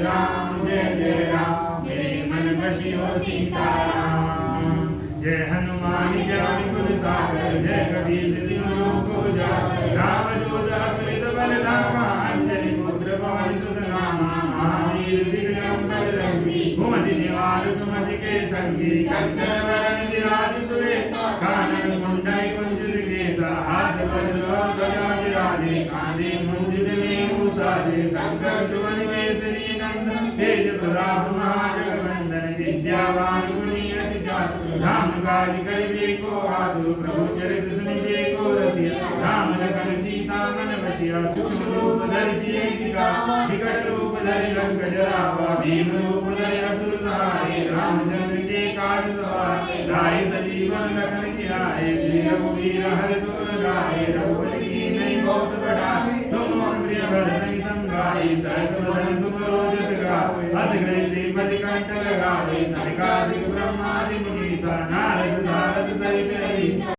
राम जय राम मेरे मन बसी हो सीताराम। जय हनुमान ज्ञान गुण सागर जय कबीर सिंह लोक उजागर राम दूत अतुलित बल धामा अंजनी पुत्र पवन सुत नामा महावीर विक्रम बजरंगी कुमति निवार सुमति के संगी कंचन वरण विराज सुरेशा कानन कुंडल कुंचित केसा हाथ वज्र ध्वजा विराजे कांधे मुंजित में साजे शंकर सुवन केसरी नंदन तेज प्रताप महाजगवंदन विद्यावान गुणी अति चातुर राम काज करिबे को आतुर प्रभु चरित्र सुनिबे को रसिया राम लखन सीता मन बसिया सूक्ष्म रूप धरि सियंतिका विकट रूप धरि लंक जरावा भीम रूप धरि असुर सहाय रामचंद्र के काज सवारे लाए सजीवन लखन जियाए श्री रघुवीर हरि सुर गाए रघुपति कीन्ही बहुत बढ़ाई तुम प्रिय भरत संगाई सहस बदन तुम रोजस गावे अस गए श्रीपति कंठ लगावे सनकादिक ब्रह्मादि मुनीसा नारद सारद सहित